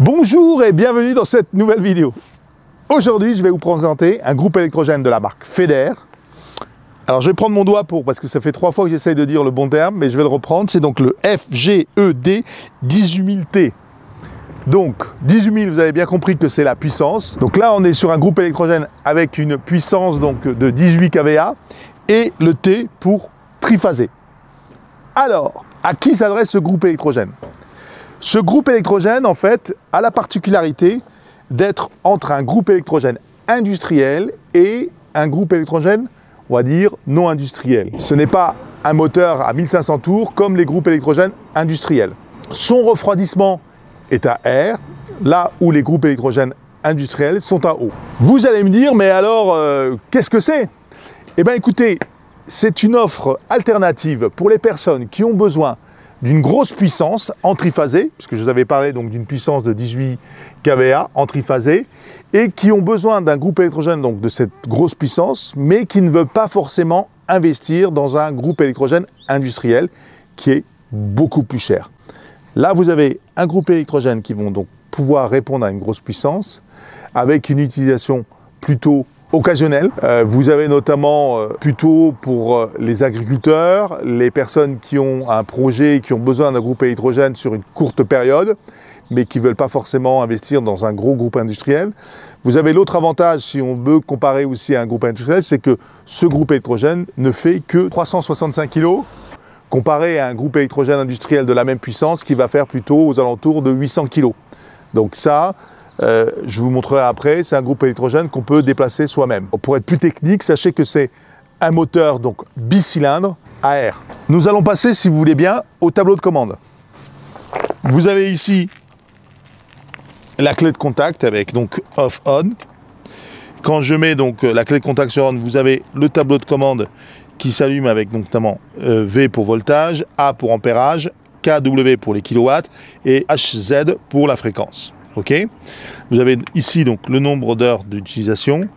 Bonjour et bienvenue dans cette nouvelle vidéo. Aujourd'hui, je vais vous présenter un groupe électrogène de la marque Feder. Alors, je vais prendre mon doigt parce que ça fait 3 fois que j'essaye de dire le bon terme, mais je vais le reprendre. C'est donc le FGED 18000T. Donc, 18000, vous avez bien compris que c'est la puissance. Donc là, on est sur un groupe électrogène avec une puissance donc, de 18 kVA et le T pour triphasé. Alors, à qui s'adresse ce groupe électrogène ? Ce groupe électrogène, en fait, a la particularité d'être entre un groupe électrogène industriel et un groupe électrogène, on va dire, non industriel. Ce n'est pas un moteur à 1500 tours comme les groupes électrogènes industriels. Son refroidissement est à R, là où les groupes électrogènes industriels sont à O. Vous allez me dire, mais alors, qu'est-ce que c'est ? Eh bien, écoutez, c'est une offre alternative pour les personnes qui ont besoin d'une grosse puissance en triphasé, puisque je vous avais parlé donc d'une puissance de 18 kVA en triphasé, et qui ont besoin d'un groupe électrogène donc de cette grosse puissance, mais qui ne veulent pas forcément investir dans un groupe électrogène industriel qui est beaucoup plus cher. Là, vous avez un groupe électrogène qui vont donc pouvoir répondre à une grosse puissance, avec une utilisation plutôt occasionnel. Vous avez notamment plutôt pour les agriculteurs, les personnes qui ont un projet et qui ont besoin d'un groupe électrogène sur une courte période, mais qui ne veulent pas forcément investir dans un gros groupe industriel. Vous avez l'autre avantage, si on veut comparer aussi à un groupe industriel, c'est que ce groupe électrogène ne fait que 365 kg, comparé à un groupe électrogène industriel de la même puissance qui va faire plutôt aux alentours de 800 kg. Donc ça, je vous montrerai après, c'est un groupe électrogène qu'on peut déplacer soi-même. Pour être plus technique, sachez que c'est un moteur donc bicylindre à air. Nous allons passer, si vous voulez bien, au tableau de commande. Vous avez ici la clé de contact avec donc off-on. Quand je mets donc la clé de contact sur on, vous avez le tableau de commande qui s'allume avec donc notamment V pour voltage, A pour ampérage, kW pour les kilowatts et HZ pour la fréquence. Okay. Vous avez ici donc le nombre d'heures d'utilisation,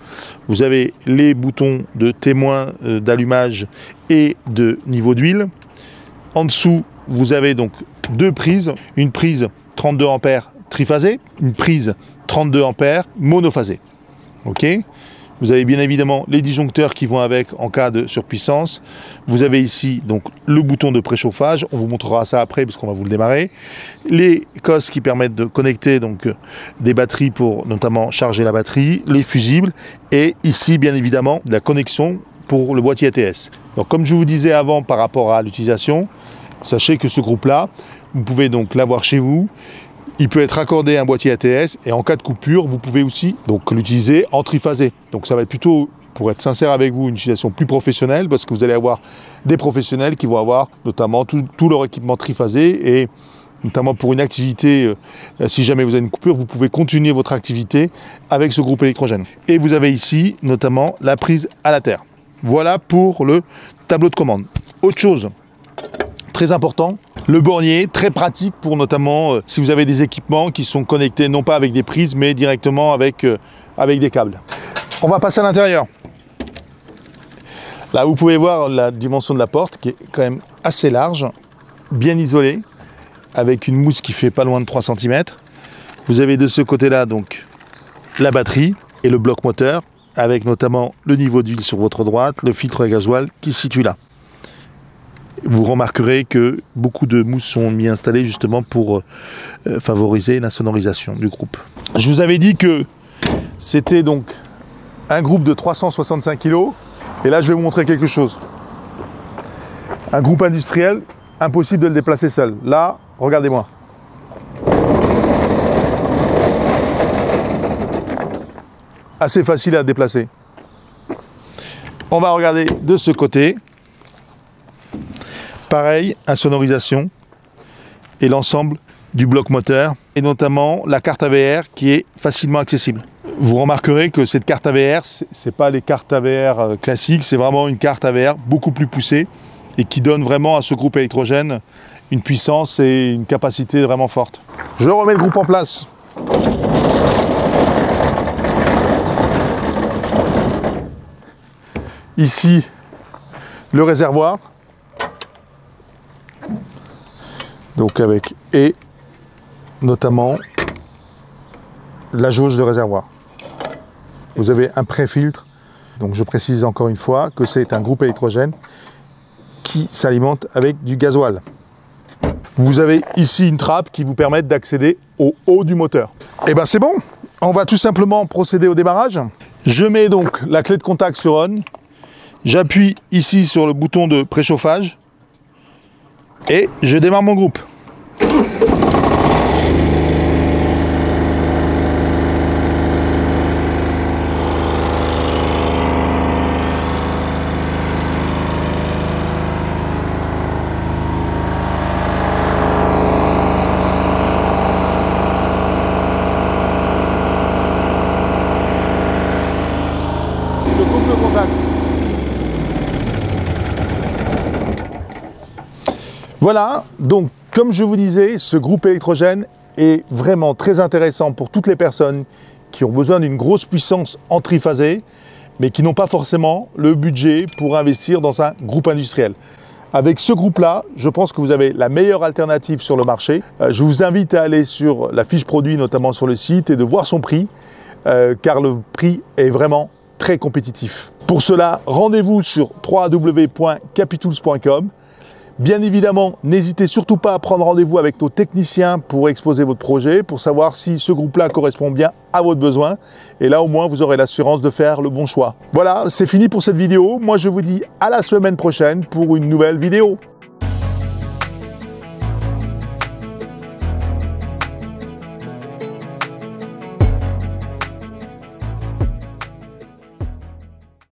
vous avez les boutons de témoin d'allumage et de niveau d'huile. En dessous, vous avez donc 2 prises, une prise 32 ampères triphasée, une prise 32 ampères monophasée. Okay. Vous avez bien évidemment les disjoncteurs qui vont avec en cas de surpuissance. Vous avez ici donc le bouton de préchauffage. On vous montrera ça après parce qu'on va vous le démarrer. Les cosses qui permettent de connecter donc des batteries pour notamment charger la batterie, les fusibles et ici bien évidemment la connexion pour le boîtier ATS. Donc comme je vous disais avant par rapport à l'utilisation, sachez que ce groupe-là, vous pouvez donc l'avoir chez vous. Il peut être accordé à un boîtier ATS et en cas de coupure, vous pouvez aussi donc l'utiliser en triphasé. Donc ça va être plutôt, pour être sincère avec vous, une utilisation plus professionnelle parce que vous allez avoir des professionnels qui vont avoir notamment tout leur équipement triphasé et notamment pour une activité, si jamais vous avez une coupure, vous pouvez continuer votre activité avec ce groupe électrogène. Et vous avez ici notamment la prise à la terre. Voilà pour le tableau de commande. Autre chose très important, le bornier, très pratique pour notamment si vous avez des équipements qui sont connectés non pas avec des prises mais directement avec des câbles. On va passer à l'intérieur. Là vous pouvez voir la dimension de la porte qui est quand même assez large, bien isolée, avec une mousse qui fait pas loin de 3 cm. Vous avez de ce côté-là donc la batterie et le bloc moteur avec notamment le niveau d'huile sur votre droite, le filtre à gasoil qui se situe là. Vous remarquerez que beaucoup de mousses sont mis installées justement pour favoriser la sonorisation du groupe. Je vous avais dit que c'était donc un groupe de 365 kg. Et là, je vais vous montrer quelque chose. Un groupe industriel, impossible de le déplacer seul. Là, regardez-moi. Assez facile à déplacer. On va regarder de ce côté. Pareil, insonorisation et l'ensemble du bloc moteur et notamment la carte AVR qui est facilement accessible. Vous remarquerez que cette carte AVR, c'est pas les cartes AVR classiques, c'est vraiment une carte AVR beaucoup plus poussée et qui donne vraiment à ce groupe électrogène une puissance et une capacité vraiment forte. Je remets le groupe en place. Ici, le réservoir. Donc avec et notamment la jauge de réservoir. Vous avez un pré-filtre. Donc je précise encore une fois que c'est un groupe électrogène qui s'alimente avec du gasoil. Vous avez ici une trappe qui vous permet d'accéder au haut du moteur. Et bien c'est bon, on va tout simplement procéder au démarrage. Je mets donc la clé de contact sur on, j'appuie ici sur le bouton de préchauffage et je démarre mon groupe. Je coupe le contact. Voilà, donc comme je vous disais, ce groupe électrogène est vraiment très intéressant pour toutes les personnes qui ont besoin d'une grosse puissance en triphasé, mais qui n'ont pas forcément le budget pour investir dans un groupe industriel. Avec ce groupe-là, je pense que vous avez la meilleure alternative sur le marché. Je vous invite à aller sur la fiche produit, notamment sur le site, et de voir son prix, car le prix est vraiment très compétitif. Pour cela, rendez-vous sur www.capitools.com. Bien évidemment, n'hésitez surtout pas à prendre rendez-vous avec nos techniciens pour exposer votre projet, pour savoir si ce groupe-là correspond bien à votre besoin. Et là, au moins, vous aurez l'assurance de faire le bon choix. Voilà, c'est fini pour cette vidéo. Moi, je vous dis à la semaine prochaine pour une nouvelle vidéo.